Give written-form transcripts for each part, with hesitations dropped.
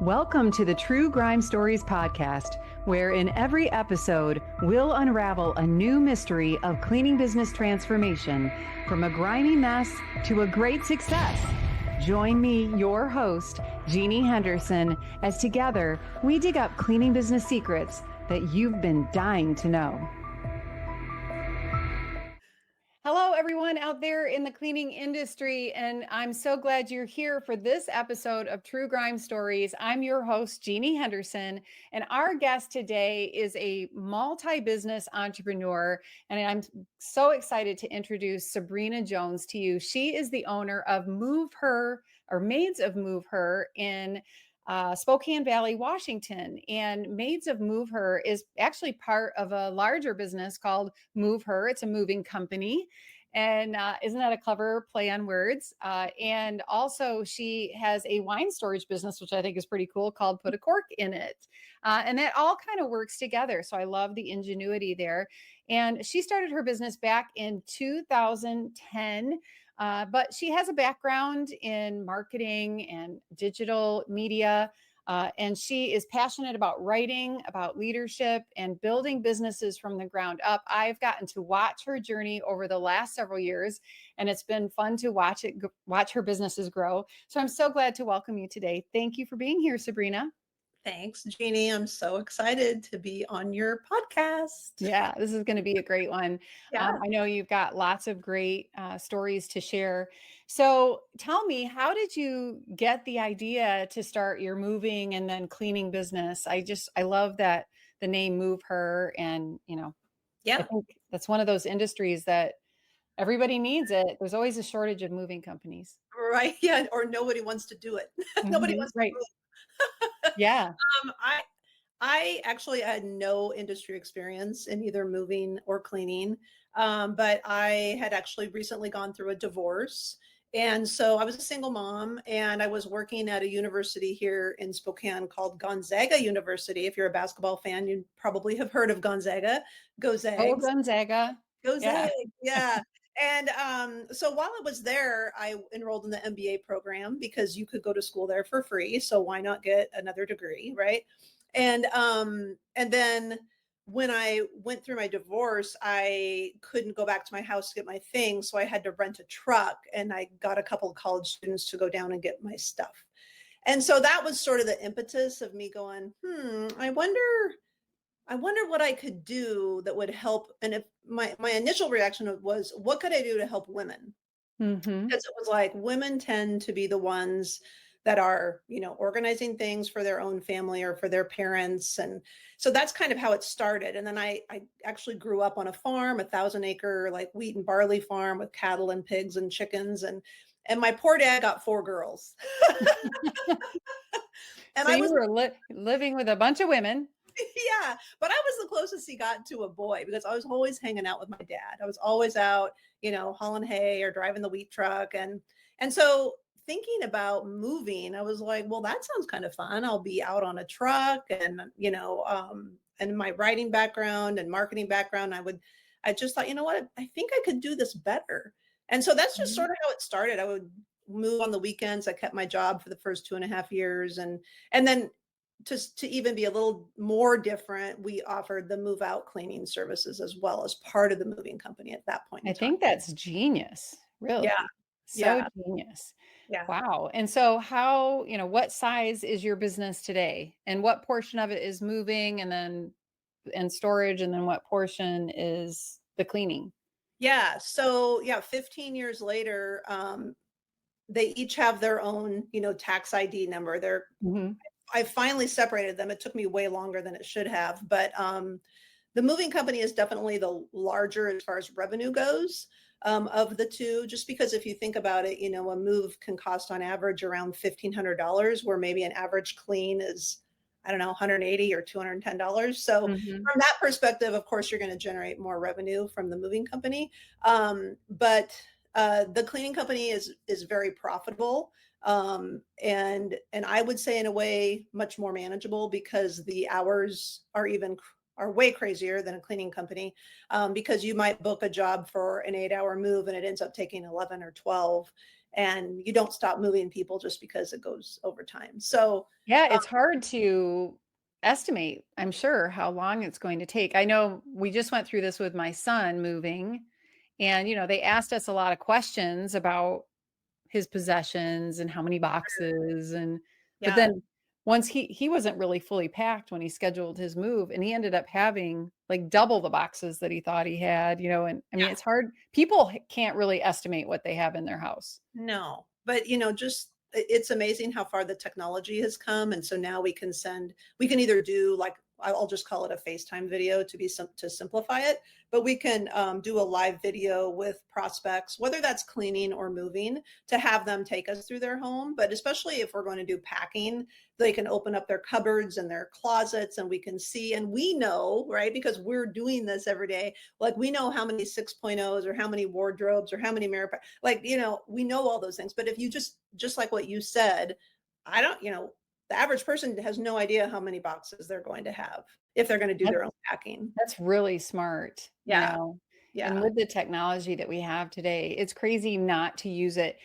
Welcome to the True Grime Stories podcast, where in every episode, we'll unravel a new mystery of cleaning business transformation from a grimy mess to a great success. Join me, your host, Jeannie Henderson, as together we dig up cleaning business secrets that you've been dying to know. Hello, everyone out there in the cleaning industry, and I'm so glad you're here for this episode of True Grime Stories. I'm your host, Jeannie Henderson, and our guest today is a multi-business entrepreneur, and I'm so excited to introduce Sabrina Jones to you. She is the owner of Maids of Möhver in Spokane Valley, Washington. And Maids of Möhver is actually part of a larger business called Möhver. It's a moving company. And isn't that a clever play on words? And also she has a wine storage business, which I think is pretty cool, called Put a Cork in It. And that all kind of works together. So I love the ingenuity there. And she started her business back in 2010. But she has a background in marketing and digital media. And she is passionate about writing, about leadership, and building businesses from the ground up. I've gotten to watch her journey over the last several years, and it's been fun to watch her businesses grow. So I'm so glad to welcome you today. Thank you for being here, Sabrina. Thanks, Jeannie. I'm so excited to be on your podcast. Yeah, this is going to be a great one. Yeah. I know you've got lots of great stories to share. So tell me, how did you get the idea to start your moving and then cleaning business? I love that the name Move Her. And, I think that's one of those industries that everybody needs it. There's always a shortage of moving companies. Right. Yeah. Or nobody wants to do it. Nobody wants to Right. move. Yeah. I actually had no industry experience in either moving or cleaning, but I had actually recently gone through a divorce. And so I was a single mom, and I was working at a university here in Spokane called Gonzaga University. If you're a basketball fan, you probably have heard of Gonzaga. Go Zags. Oh, Gonzaga. Go Zags. Yeah. And so while I was there, I enrolled in the MBA program because you could go to school there for free. So why not get another degree, right? And then when I went through my divorce, I couldn't go back to my house to get my things. So I had to rent a truck, and I got a couple of college students to go down and get my stuff. And so that was sort of the impetus of me going, I wonder what I could do that would help. And if my initial reaction was, what could I do to help women? Mm-hmm. Because it was like, women tend to be the ones that are, organizing things for their own family or for their parents. And so that's kind of how it started. And then I actually grew up on a farm, 1,000-acre, like wheat and barley farm with cattle and pigs and chickens. And my poor dad got 4 girls. And so you were living with a bunch of women. Yeah, but I was the closest he got to a boy because I was always hanging out with my dad. I was always out, hauling hay or driving the wheat truck. And so thinking about moving, I was like, well, that sounds kind of fun. I'll be out on a truck, and, and my writing background and marketing background, I just thought, what, I think I could do this better. And so that's just sort of how it started. I would move on the weekends. I kept my job for the first 2.5 years. And then to even be a little more different, we offered the move out cleaning services as well as part of the moving company at that point in time. I think that's genius, really. Yeah. So genius. Yeah. Wow. And so how, what size is your business today, and what portion of it is moving and storage, and then what portion is the cleaning? Yeah. So 15 years later, they each have their own, tax ID number. I finally separated them. It took me way longer than it should have, but the moving company is definitely the larger as far as revenue goes of the two, just because if you think about it, a move can cost on average around $1,500, where maybe an average clean is, I don't know, $180 or $210. So from that perspective, of course, you're going to generate more revenue from the moving company. But the cleaning company is very profitable. And I would say in a way much more manageable, because the hours are way crazier than a cleaning company, because you might book a job for an 8-hour move and it ends up taking 11 or 12. and you don't stop moving people just because it goes over time. So Yeah, it's hard to estimate, I'm sure, how long it's going to take. I know we just went through this with my son moving, and they asked us a lot of questions about his possessions and how many boxes, and but yeah, then once he wasn't really fully packed when he scheduled his move, and he ended up having like double the boxes that he thought he had, and I mean yeah. it's hard. People can't really estimate what they have in their house. No, but just it's amazing how far the technology has come, and so now we can either do like I'll just call it a FaceTime video to simplify it, but we can do a live video with prospects, whether that's cleaning or moving, to have them take us through their home. But especially if we're going to do packing, they can open up their cupboards and their closets, and we can see, and we know, right, because we're doing this every day, like we know how many 6.0s or how many wardrobes or how many mirror, like we know all those things. But if you just like what you said, I don't, the average person has no idea how many boxes they're going to have if they're going to do their own packing. That's really smart, Yeah, and yeah, with the technology that we have today, it's crazy not to use it.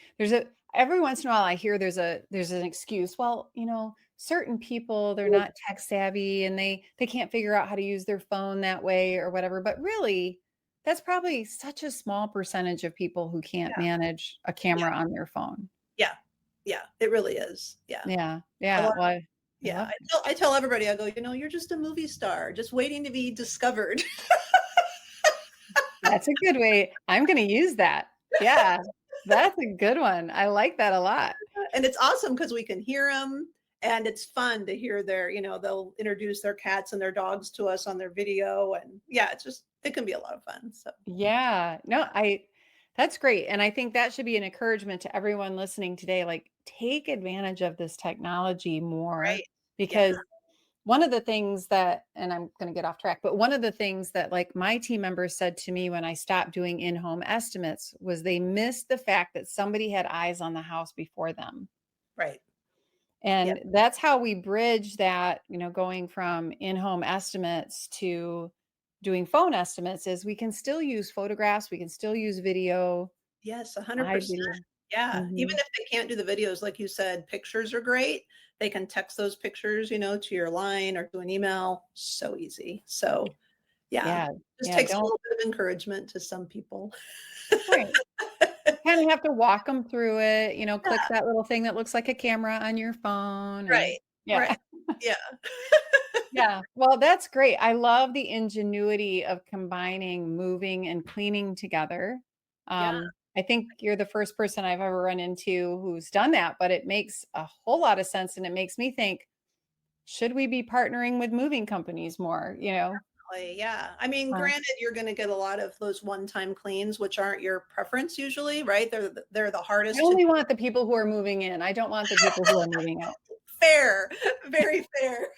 Every once in a while I hear there's an excuse. Well, certain people, they're not tech savvy and they can't figure out how to use their phone that way or whatever. But really, that's probably such a small percentage of people who can't yeah, manage a yeah, camera on their phone. yeah, yeah. It really is. Yeah. Yeah. A Yeah. lot. Well, I Yeah. love I tell everybody, I go, you're just a movie star, just waiting to be discovered. that's a good way. I'm going to use that. Yeah. That's a good one. I like that a lot. And it's awesome because we can hear them, and it's fun to hear they'll introduce their cats and their dogs to us on their video. And yeah, it can be a lot of fun. So Yeah. No, yeah, that's great. And I think that should be an encouragement to everyone listening today. Like, take advantage of this technology more right. Yeah. because one of the things that, and I'm going to get off track, but one of the things that like my team members said to me when I stopped doing in-home estimates was they missed the fact that somebody had eyes on the house before them. Right. Yeah. And that's how we bridge that, going from in-home estimates to doing phone estimates is we can still use photographs, we can still use video, Yes, live 100%. video. Yeah. Even Mhm. if they can't do the videos, like you said, pictures are great. They can text those pictures, to your line or to an email. So easy. So yeah, Yeah. just Yeah, takes a don't little bit of encouragement to some people. right. You kind of have to walk them through it, Yeah, click that little thing that looks like a camera on your phone and right. yeah. Right. Yeah. Yeah. Well, that's great. I love the ingenuity of combining moving and cleaning together. Yeah. I think you're the first person I've ever run into who's done that, but it makes a whole lot of sense. And it makes me think, should we be partnering with moving companies more? Yeah. I mean, Uh, granted, you're going to get a lot of those one-time cleans, which aren't your preference usually, right? They're the I hardest to only want the people who are moving in. I don't want the people who are moving out. fair, very fair.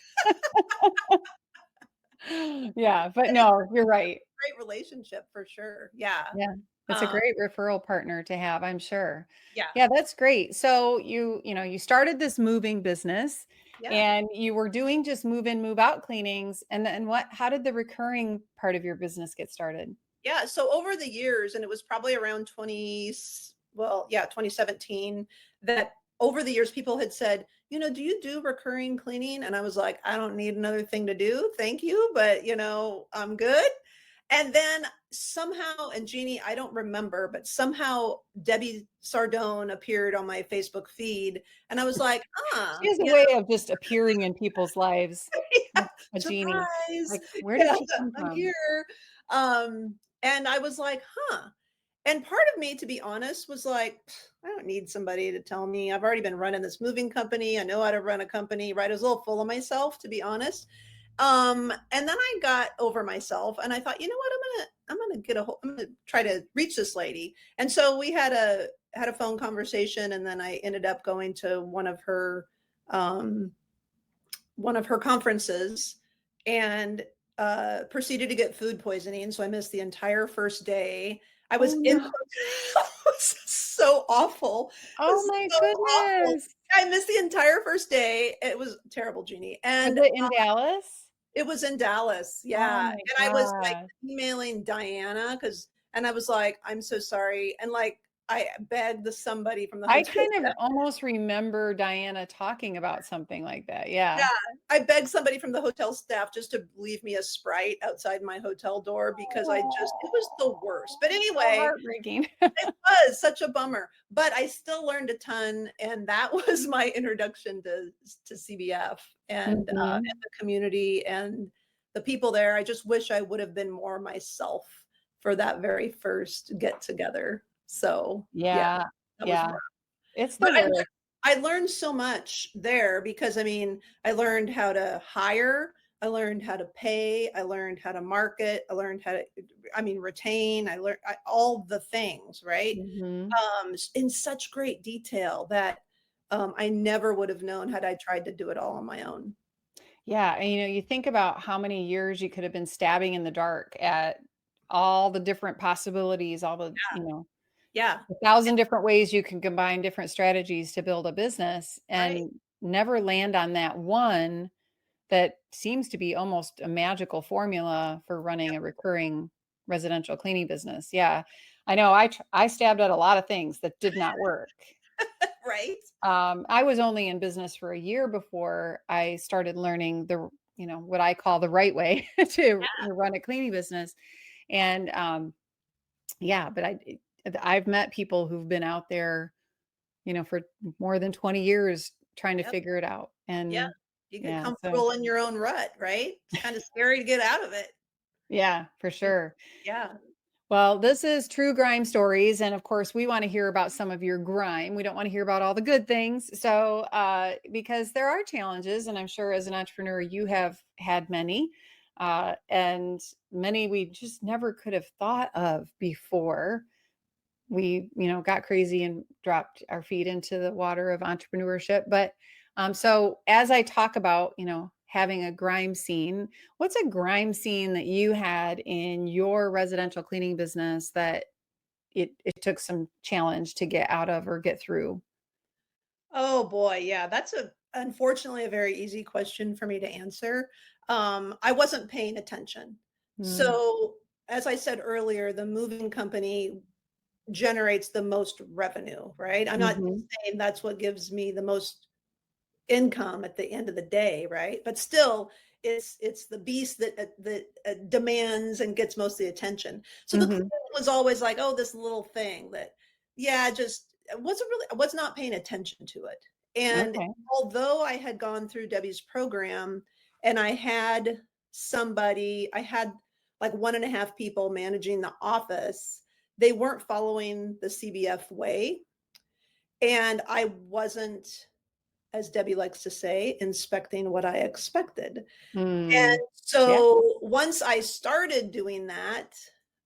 Yeah, but no, you're right. Great relationship for sure. Yeah. Yeah. It's a Um, great referral partner to have, I'm sure. yeah. Yeah, that's great. So you started this moving business Yeah. and you were doing just move in, move out cleanings. And then how did the recurring part of your business get started? Yeah. So over the years, and it was probably around 2017, that over the years, people had said, do you do recurring cleaning? And I was like, I don't need another thing to do. Thank you. But, I'm good. And then somehow, and Jeannie, I don't remember, but somehow Debbie Sardone appeared on my Facebook feed. And I was like, She has a way of just appearing in people's lives. yeah, A genie. surprise. Like, where did Yeah, she come I'm from? here. And I was like, huh. And part of me, to be honest, was like, I don't need somebody to tell me. I've already been running this moving company. I know how to run a company, right? I was a little full of myself, to be honest. And then I got over myself and I thought, you know what, I'm gonna try to reach this lady. And so we had a phone conversation, and then I ended up going to um one of her conferences, and proceeded to get food poisoning. So I missed the entire first day. I Oh was in no. it was so awful. It Oh was my so awful. goodness. I missed the entire first day. It was terrible, Jeannie. Was And it in Dallas? it was in Dallas. Oh Yeah. my And I was like gosh. emailing Diana and I was like, I'm so sorry. And like, I begged somebody from the I hotel. kind of almost remember Diana talking about something like that. Yeah, Yeah. I begged somebody from the hotel staff just to leave me a Sprite outside my hotel door because it was the worst. But So anyway, heartbreaking. it was such a bummer, but I still learned a ton, and that was my introduction to CBF and Mhm. the community and the people there. I just wish I would have been more myself for that very first get together. So, yeah, Yeah. that was Yeah. rough. It's But the worst. I learned so much there because, I mean, I learned how to hire, I learned how to pay, I learned how to market, I learned how to, I mean, retain, I learned all the things, right? Mhm. In such great detail that I never would have known had I tried to do it all on my own. Yeah, and, you think about how many years you could have been stabbing in the dark at all the different possibilities, all the, Yeah, 1,000 different ways you can combine different strategies to build a business right. and never land on that one that seems to be almost a magical formula for running a recurring residential cleaning business. Yeah. I know I stabbed at a lot of things that did not work. Right. I was only in business for a year before I started learning what I call the right way to run a cleaning business. And yeah, but I've met people who've been out there, for more than 20 years trying to Yep. figure it out. Yeah. And You get yeah, so comfortable in your own rut, right? It's kind of scary to get out of it. yeah, for sure. Yeah. Well, this is True Grime Stories. And of course, we want to hear about some of your grime. We don't want to hear about all the good things. So, because there are challenges, and I'm sure as an entrepreneur, you have had many, and many we just never could have thought of before we got crazy and dropped our feet into the water of entrepreneurship. But so as I talk about having a grime scene, what's a grime scene that you had in your residential cleaning business that it took some challenge to get out of or get through? Oh boy, yeah, that's unfortunately a very easy question for me to answer. I wasn't paying attention. Mm, So, as I said earlier, the moving company generates the most revenue, right? I'm not mhm, saying that's what gives me the most income at the end of the day, right? But still, it's the beast that demands and gets most of the attention. So the mhm. cleaning was always like, oh, this little thing that, yeah, just I was not paying attention to it. And Okay. although I had gone through Debbie's program and I had like one and a half people managing the office, they weren't following the CBF way. And I wasn't, as Debbie likes to say, inspecting what I expected. And Mm. Yeah. so once I started doing that,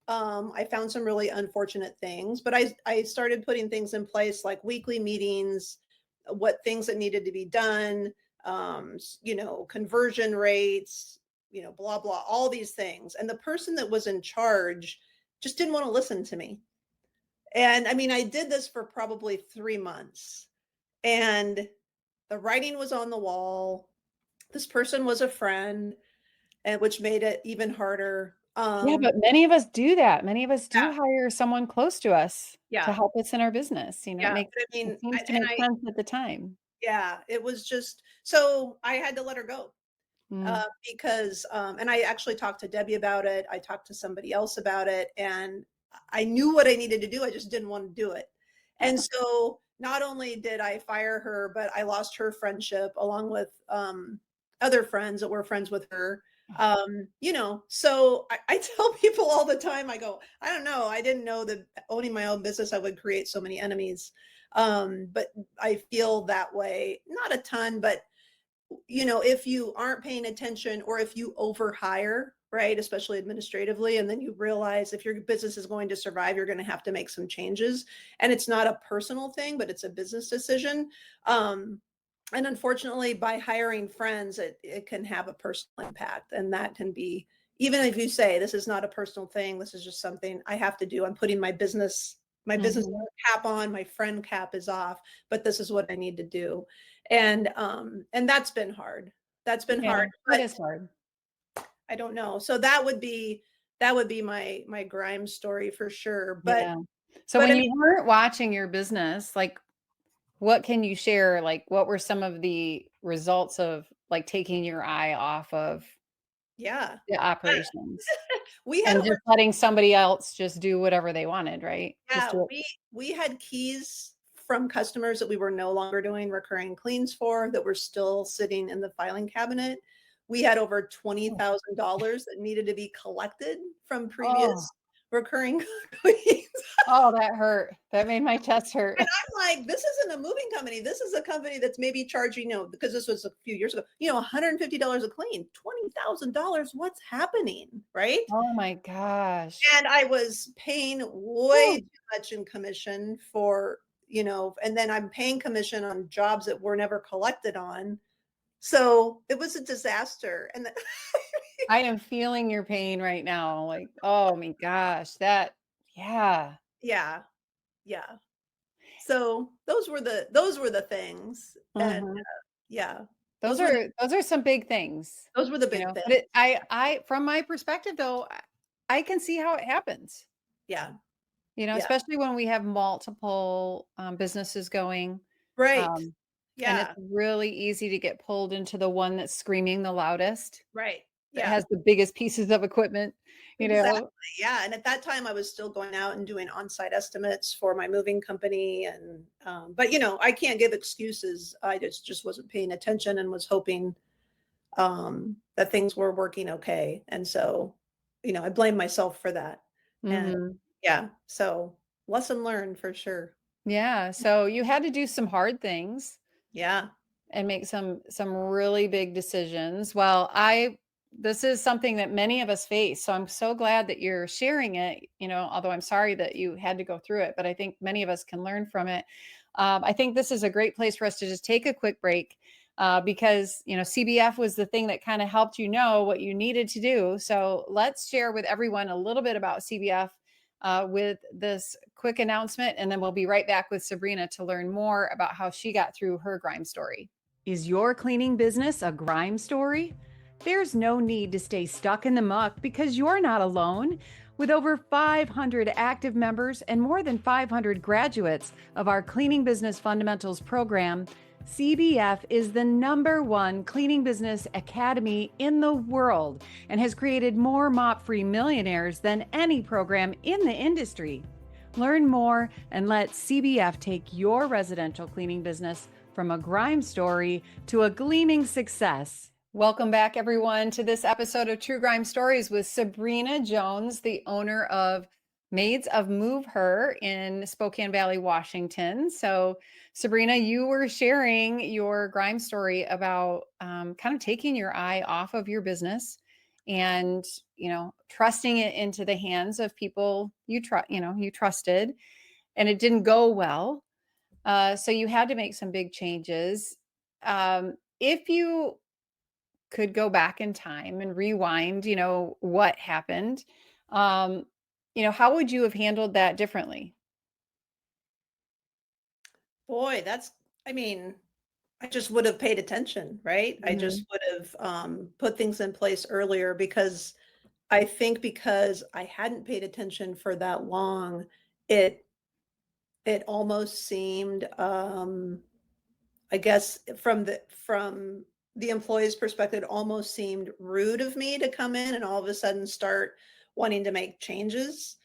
I found some really unfortunate things, but I started putting things in place like weekly meetings, what things that needed to be done, conversion rates, blah, blah, all these things. And the person that was in charge just didn't want to listen to me. And I mean, I did this for probably 3 months, and the writing was on the wall. This person was a friend, and which made it even harder. Yeah, but many of us do that. Many of us do Yeah, hire someone close to us to yeah, help us in our business. yeah. But I It mean, seems to make sense at the time. yeah, it was just so I had to let her go. Mm. Because and I actually talked to Debbie about it. I talked to somebody else about it, and I knew what I needed to do. I just didn't want to do it. And so not only did I fire her, but I lost her friendship along with other friends that were friends with her. So I tell people all the time, I go, I don't know. I didn't know that owning my own business, I would create so many enemies. But I feel that way, not a ton, but if you aren't paying attention or if you overhire, right, especially administratively, and then you realize if your business is going to survive, you're going to have to make some changes. And it's not a personal thing, but it's a business decision. Um, and unfortunately, by hiring friends, it can have a personal impact. And that can be, even if you say this is not a personal thing, this is just something I have to do. I'm putting my business Mhm. cap on, my friend cap is off, but this is what I need to do. And that's been hard. That's been Yeah, hard, it but is hard. I don't know. So that would be my grime story for sure. But Yeah. So But when I you mean, weren't watching your business, like what can you share? Like what were some of the results of like taking your eye off of yeah. the operations We had and over just letting somebody else just do whatever they wanted, right? Just Yeah, do it. we had keys from customers that we were no longer doing recurring cleans for that were still sitting in the filing cabinet. We had over $20,000 that needed to be collected from Oh, previous recurring cleans. oh, that hurt. That made my chest hurt. And I'm like, this isn't a moving company. This is a company that's maybe charging, because this was a few years ago, $150 a clean, $20,000. What's happening? Right. Oh my gosh. And I was paying way Whew. too much in commission for, and then I'm paying commission on jobs that were never collected on. So it was a disaster. And I am feeling your pain right now. Like, oh my gosh, yeah. yeah, yeah. So those were the things. And Mhm. yeah, Those those were the, are some big things, those were the you big know, things. but from my perspective though, I can see how it happens, Yeah. Yeah. especially when we have multiple, businesses going, Right. um, and it's Yeah. really easy to get pulled into the one that's screaming the loudest, Right. that Yeah. has the biggest pieces of equipment, you Exactly, know? yeah, and at that time, I was still going out and doing on-site estimates for my moving company, and, but, I can't give excuses. I just wasn't paying attention and was hoping, that things were working okay, and so, I blame myself for that, and Mhm. yeah, so lesson learned for sure. Yeah, so you had to do some hard things Yeah. and make some really big decisions. Well, I this is something that many of us face. So I'm so glad that you're sharing it, although I'm sorry that you had to go through it, but I think many of us can learn from it. I think this is a great place for us to just take a quick break because, CBF was the thing that kind of helped you know what you needed to do. So let's share with everyone a little bit about CBF with this quick announcement, and then we'll be right back with Sabrina to learn more about how she got through her grime story. Is your cleaning business a grime story? There's no need to stay stuck in the muck because you're not alone. With over 500 active members and more than 500 graduates of our Cleaning Business Fundamentals program, CBF is the #1 cleaning business academy in the world and has created more mop free millionaires than any program in the industry. Learn more and let CBF take your residential cleaning business from a grime story to a gleaming success. Welcome back, everyone, to this episode of True Grime Stories with Sabrina Jones, the owner of Maids of Möhver in Spokane Valley, Washington. So, Sabrina, you were sharing your grime story about kind of taking your eye off of your business and trusting it into the hands of people you trusted, and it didn't go well, so you had to make some big changes. If you could go back in time and rewind, what happened, um, how would you have handled that differently? Boy, I mean, I just would have paid attention, right? I Mhm. just would have, put things in place earlier because I think because I hadn't paid attention for that long, it it almost seemed, I guess from the employee's perspective, it almost seemed rude of me to come in and all of a sudden start wanting to make changes,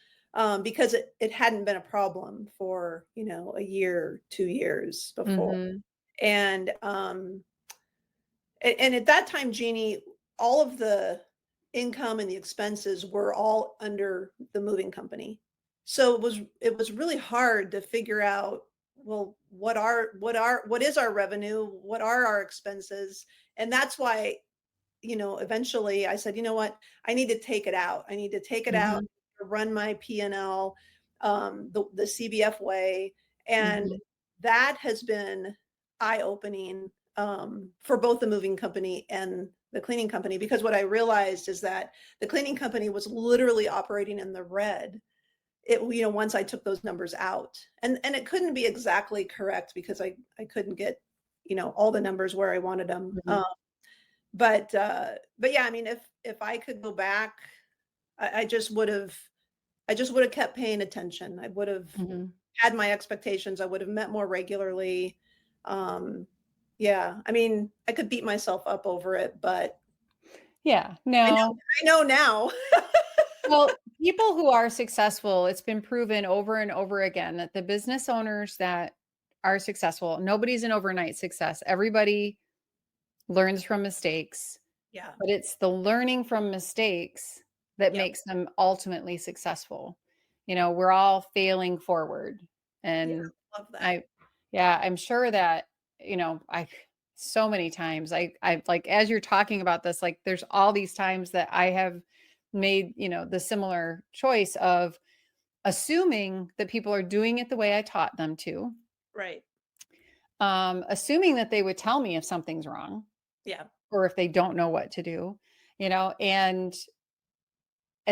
because it hadn't been a problem for, a year, 2 years before. Mhm. And, and at that time, Jeannie, all of the income and the expenses were all under the moving company. So it was really hard to figure out, well, what is our revenue? What are our expenses? And that's why, eventually I said, you know what? I need to take it out. I need to take it out, Mhm. run my P&L, the CBF way. And Mhm. that has been eye-opening, for both the moving company and the cleaning company, because what I realized is that the cleaning company was literally operating in the red. Once I took those numbers out, and it couldn't be exactly correct because I couldn't get, all the numbers where I wanted them. Mhm. But yeah, I mean, if I could go back, I just would have I just would have kept paying attention. I would have Mhm. had my expectations. I would have met more regularly. Um, yeah, I mean, I could beat myself up over it, but Yeah, I know no. I know now. Well, people who are successful, it's been proven over and over again that the business owners that are successful, nobody's an overnight success. Everybody learns from mistakes, Yeah, but it's the learning from mistakes that yep, makes them ultimately successful. We're all failing forward. yeah, And love that. I, yeah, I'm sure that, so many times I like, as you're talking about this, like there's all these times that I have made, the similar choice of assuming that people are doing it the way I taught them to, Right. assuming that they would tell me if something's wrong Yeah. or if they don't know what to do, and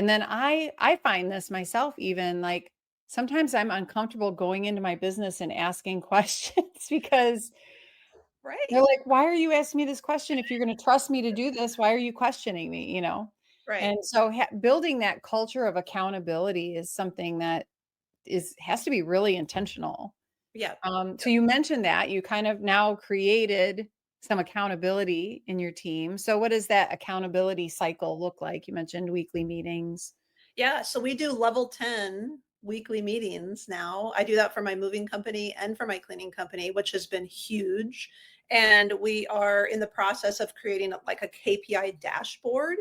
then I find this myself, even like sometimes I'm uncomfortable going into my business and asking questions because they're Right. like, why are you asking me this question? If you're going to trust me to do this, why are you questioning me? Right. And so building that culture of accountability is something that has to be really intentional. Yeah. So you mentioned that you kind of now created some accountability in your team. So what does that accountability cycle look like? You mentioned weekly meetings. Yeah, so we do level 10 weekly meetings now. I do that for my moving company and for my cleaning company, which has been huge. And we are in the process of creating like a KPI dashboard.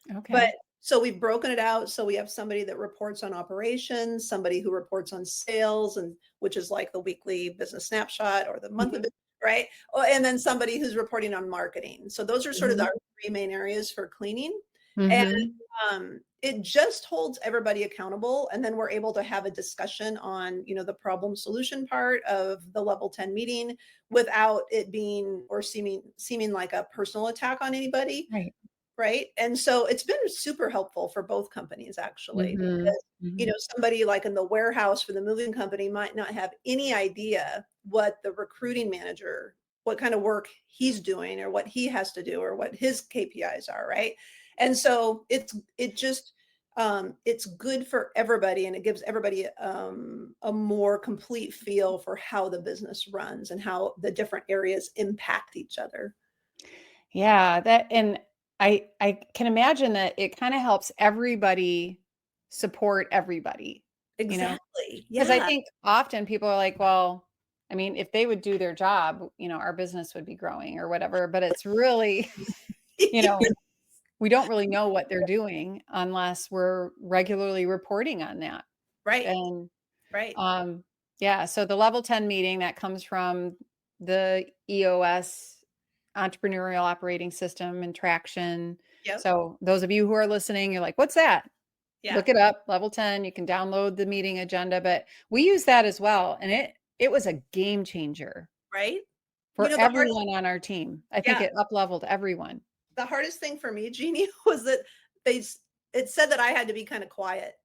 But Okay. so we've broken it out. So we have somebody that reports on operations, somebody who reports on sales, and which is like the weekly business snapshot or the month of Mhm, it, right? Oh, and then somebody who's reporting on marketing. So those are sort of mhm, our three main areas for cleaning. And mhm. it just holds everybody accountable. And then we're able to have a discussion on, the problem solution part of the level 10 meeting without it being or seeming like a personal attack on anybody. Right. Right? And so it's been super helpful for both companies actually, Mhm, because, mhm. somebody like in the warehouse for the moving company might not have any idea what the recruiting manager, what kind of work he's doing or what he has to do or what his KPIs are, right? And so it's good for everybody and it gives everybody a more complete feel for how the business runs and how the different areas impact each other. Yeah, and I can imagine that it kinda helps everybody support everybody, you know? Exactly. Because I Yeah. think often people are like, "Well, I mean, if they would do their job, our business would be growing or whatever," but it's really, you know, we don't really know what they're doing unless we're regularly reporting on that. Right, And, right. um, yeah, so the level 10 meeting that comes from the EOS, Entrepreneurial Operating System and Traction. Yep. So those of you who are listening, you're like, "What's that?" Yeah, Look it up, level 10, you can download the meeting agenda, but we use that as well, and it was a game changer right? for The hardest everyone on our team. I think yeah, it up-leveled everyone. the hardest thing for me, Jeannie, was that they s it said that I had to be kinda quiet.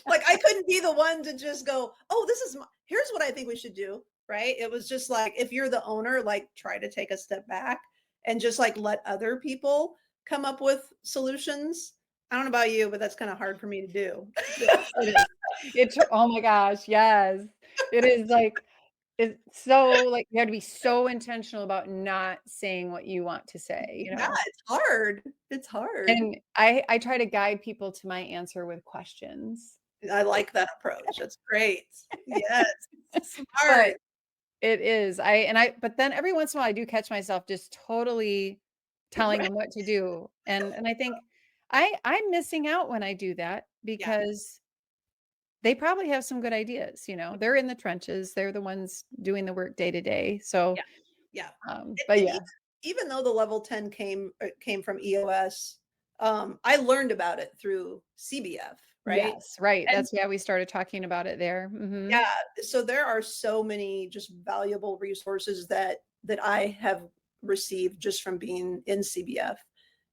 Like, I couldn't be the one to just go, "Oh, this is my here's what I think we should do," right? It was just like, if you're the owner, like, try to take a step back and just, like, let other people come up with solutions. I don't know about you, but that's kinda hard for me to do. Yeah, it is. Oh my gosh, yes. It is like it's so like, you have to be so intentional about not saying what you want to say, you Yeah, know? it's hard. It's hard. And I try to guide people to my answer with questions. I like that approach. That's great. Yes, But smart. it is. But then every once in a while I do catch myself just totally telling Right. them what to do. And I think I'm missing out when I do that Yeah, because they probably have some good ideas, They're in the trenches. They're the ones doing the work day to day. So, yeah, yeah. but And yeah. even though the level 10 came from EOS, I learned about it through CBF, right? Yes, right. And That's yeah, we started talking about it there. Mhm. yeah, so there are so many just valuable resources that I have received just from being in CBF,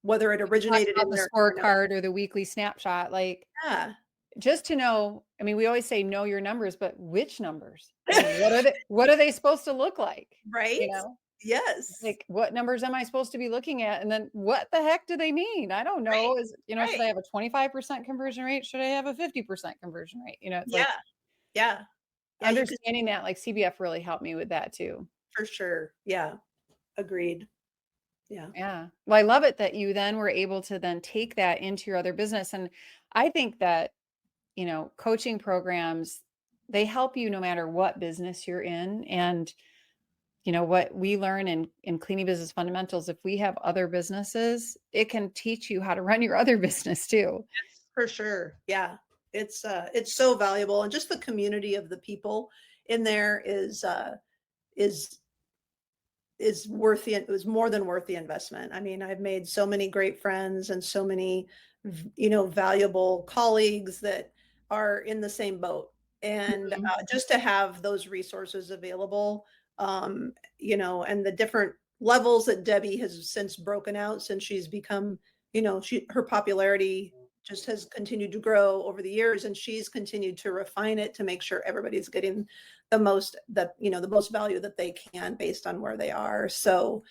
whether it Talk originated about in the there or not. scorecard or the weekly snapshot, like, Yeah. just to know, I mean, we always say know your numbers, but which numbers? What are they supposed to look like? You Right? know? Yes. Like, what numbers am I supposed to be looking at? And then what the heck do they mean? I don't Right, know. Should right. I have a 25% conversion rate? Should I have a 50% conversion rate? It's like Yeah, yeah. Yeah, you could understanding that, like CBF really helped me with that too. for sure. Yeah, agreed. Yeah. Yeah. Well, I love it that you then were able to then take that into your other business. And I think that, coaching programs, they help you no matter what business you're in. And, what we learn in cleaning business fundamentals, if we have other businesses, it can teach you how to run your other business too. For sure. Yeah. It's so valuable, and just the community of the people in there is worth it was more than worth the investment. I mean, I've made so many great friends and so many valuable colleagues that are in the same boat. And Mhm. just to have those resources available, and the different levels that Debbie has since broken out, since she's become, her popularity just has continued to grow over the years, and she's continued to refine it to make sure everybody's getting the most value that they can based on where they are. So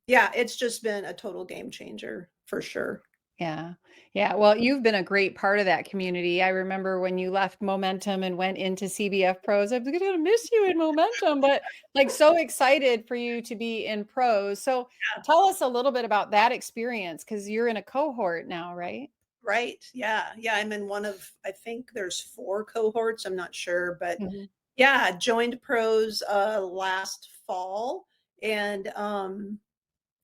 yeah, it's just been a total game changer for sure. Yeah. Yeah. Well, you've been a great part of that community. I remember when you left Momentum and went into CBF Pros. I'm going to miss you in Momentum, but like so excited for you to be in Pros. So tell us a little bit about that experience because you're in a cohort now, right? Right. Yeah. Yeah. I'm in one of, I think there's 4 cohorts. I'm not sure, but Mhm. yeah, joined pros last fall, and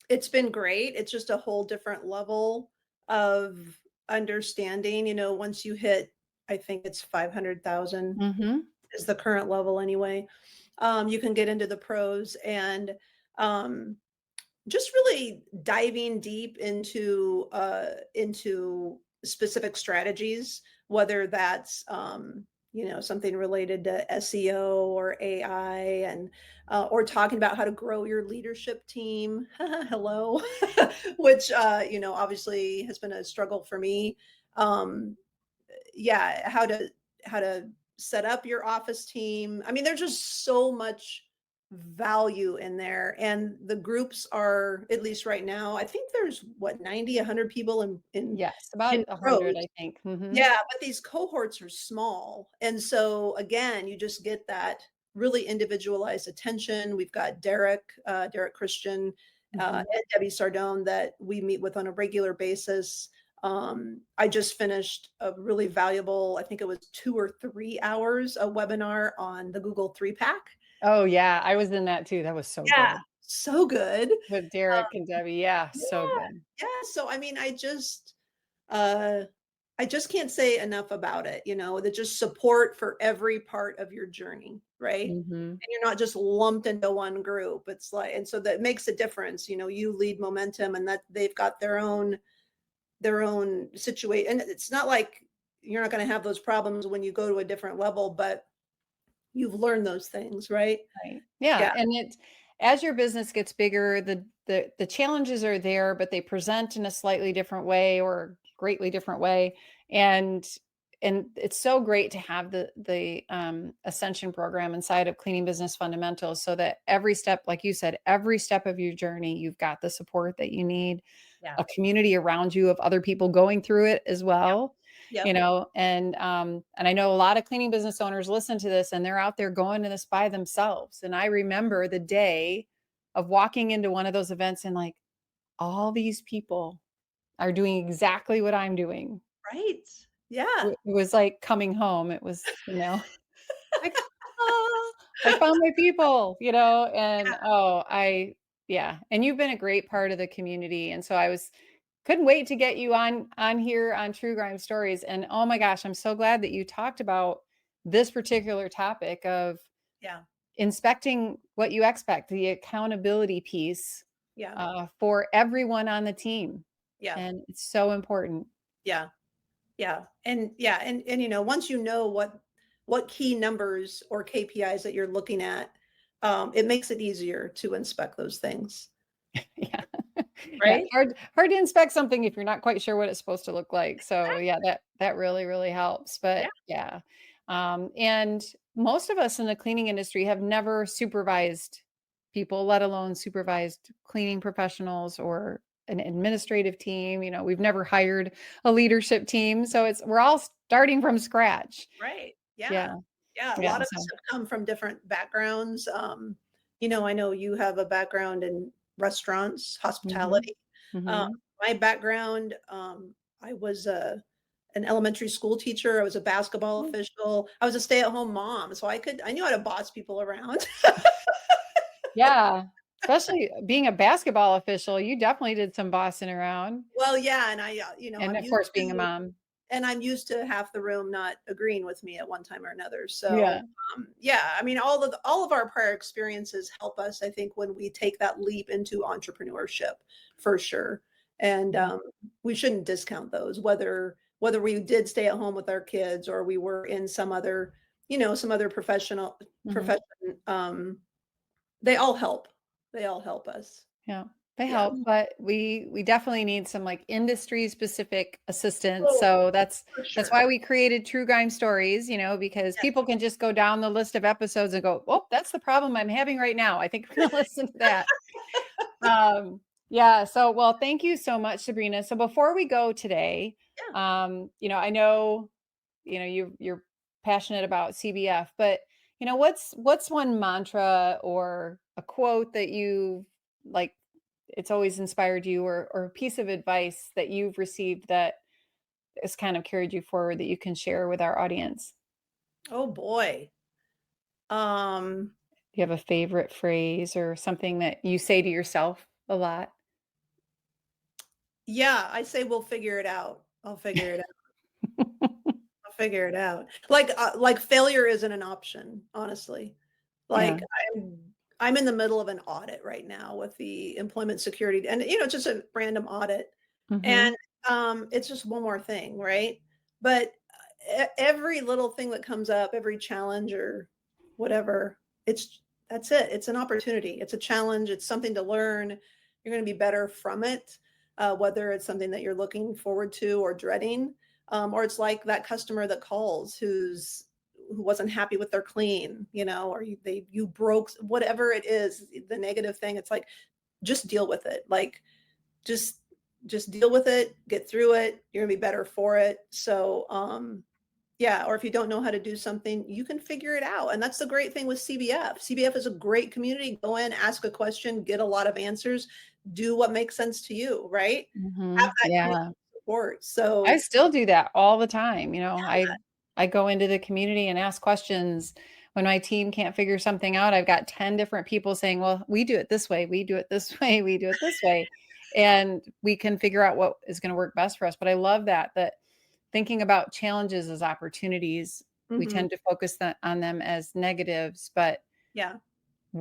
it's been great. It's just a whole different level of understanding, once you hit, I think it's 500,000 Mhm. is the current level anyway. You can get into the pros, and um just really diving deep into specific strategies, whether that's something related to SEO or AI, and or talking about how to grow your leadership team. Hello, which obviously has been a struggle for me. Um, yeah, how to set up your office team. I mean, there's just so much value in there, and the groups are, at least right now, I think there's what, 90, 100 people Yes, in about 100, pros. I think. Mhm. Yeah, but these cohorts are small, and so again, you just get that really individualized attention. We've got Derek Christian, Mhm. and Debbie Sardone that we meet with on a regular basis. I just finished a really valuable, I think it was 2 or 3 hours, a webinar on the Google 3-pack. Oh, yeah. I was in that too. That was so Yeah, good. so good. With Derek and Debbie. Yeah, Yeah, so good. yeah, so I mean, uh, I just can't say enough about it, the just support for every part of your journey, right? Mhm. And you're not just lumped into one group. It's like, and so that makes a difference. You lead Momentum, and that they've got their own situation. And it's not like you're not going to have those problems when you go to a different level, but you've learned those things, right? Right. Yeah, Yeah, and it as your business gets bigger, the challenges are there, but they present in a slightly different way or greatly different way. And it's so great to have the ascension program inside of cleaning business fundamentals so that every step, like you said, every step of your journey, you've got the support that you need, yeah, a community around you of other people going through it as yep, well. yep. And I know a lot of cleaning business owners listen to this and they're out there going to this by themselves. And I remember the day of walking into one of those events and like all these people are doing exactly what I'm doing. Right. Yeah. It was like coming home. It was, like, "Ah, I found my people," and, yeah, and you've been a great part of the community, and so I was couldn't wait to get you on here on True Grime Stories, and, oh my gosh, I'm so glad that you talked about this particular topic of Yeah. inspecting what you expect, the accountability piece, Yeah. for everyone on the team, Yeah. and it's so important. Yeah. Yeah. And once you know what key numbers or KPIs that you're looking at, it makes it easier to inspect those things, Yeah. Yeah, right? hard to inspect something if you're not quite sure what it's supposed to look like. So, yeah, Exactly. that really, really helps, Yeah. but yeah. And most of us in the cleaning industry have never supervised people, let alone supervised cleaning professionals or an administrative team. We've never hired a leadership team. So we're all starting from scratch. Right. Yeah. Yeah. Yeah. A Yeah. lot of us So, have come from different backgrounds. I know you have a background in restaurants, hmm hospitality. Uh, hmm my background, I was an elementary school teacher. I was a basketball official. I was a stay-at-home mom, so I knew how to boss people around. yeah. Especially being a basketball official, you definitely did some bossing around. Well, yeah, and And I'm of used course, being a to mom. half the room not agreeing with me at one time or another. Yeah. So, yeah, I mean, all of our prior experiences help us, I think, when we take that leap into entrepreneurship, for sure. And Mhm. we shouldn't discount those, whether we did stay at home with our kids or we were in some other Mhm. profession. They all help. They all help us. Yeah, they Yeah. help, but we definitely need some like industry specific assistance. Oh, So that's for that's sure. why we created True Grime Stories, because Yes. people can just go down the list of episodes and go, "Oh, that's the problem I'm having right now. I think we're gonna listen to that." Yeah, so well, thank you so much, Sabrina. So before we go today, Yeah. I know, you're passionate about CBF, but what's one mantra or a quote that you like it's always inspired you, or a piece of advice that you've received that has kind of carried you forward that you can share with our audience? Oh boy. Um, Do you have a favorite phrase or something that you say to yourself a lot? yeah, I say we'll figure it out. I'll figure it out. I'll figure it out. Like failure isn't an option, honestly. Yeah. Like I'm in the middle of an audit right now with the employment security, and just a random audit. Mhm. And it's just one more thing, right? But every little thing that comes up, every challenge or whatever, that's it. It's an opportunity. It's a challenge. It's something to learn. You're going to be better from it, whether it's something that you're looking forward to or dreading, or it's like that customer that calls who wasn't happy with their clean, or you broke whatever it is, the negative thing. It's like just deal with it. Like just just deal with it, get through it. You're gonna be better for it. So yeah, or if you don't know how to do something, you can figure it out. And that's the great thing with CBF. CBF is a great community. Go in, ask a question, get a lot of answers, do what makes sense to you, right? Have that community Yeah. support. I So still do that all the time. I go into the community and ask questions when my team can't figure something out. I've got 10 different people saying, "Well, we do it this way, we do it this way, we do it this way." And we can figure out what is going to work best for us. But I love that thinking about challenges as opportunities, we mhm, tend to focus on them as negatives, but yeah,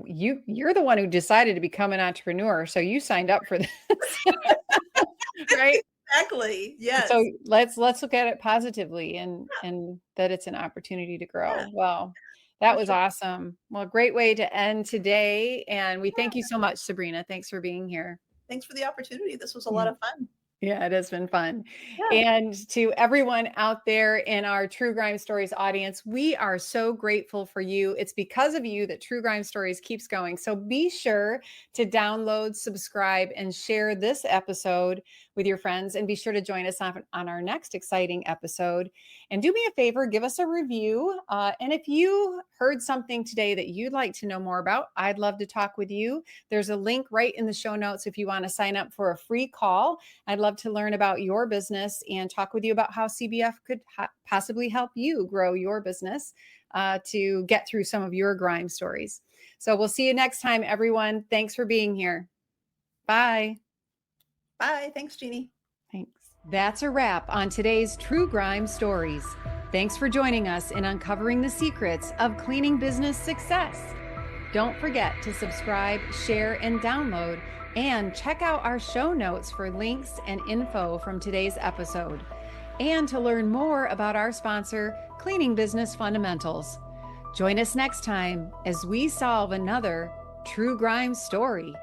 you're the one who decided to become an entrepreneur, so you signed up for this. Right? exactly. So Yes. let's look at it positively, and that it's an opportunity to Yeah, grow. Well, that for was sure. awesome. Well, great way to end today, and we thank you Yeah. so much, Sabrina. Thanks for being here. Thanks for the opportunity. This was a Yeah. lot of fun. Yeah, it has been fun. Yeah. And to everyone out there in our True Grime Stories audience, we are so grateful for you. It's because of you that True Grime Stories keeps going. So be sure to download, subscribe, and share this episode with your friends. And be sure to join us on our next exciting episode. And do me a favor, give us a review. And if you heard something today that you'd like to know more about, I'd love to talk with you. There's a link right in the show notes if you want to sign up for a free call. I'd love to learn about your business and talk with you about how CBF could possibly help you grow your business to get through some of your grime stories. So we'll see you next time, everyone. Thanks for being here. Bye. Bye. Thanks, Jeannie. Thanks. That's a wrap on today's True Grime Stories. Thanks for joining us in uncovering the secrets of cleaning business success. Don't forget to subscribe, share, and download, and check out our show notes for links and info from today's episode, and to learn more about our sponsor, Cleaning Business Fundamentals. Join us next time as we solve another True Grime story.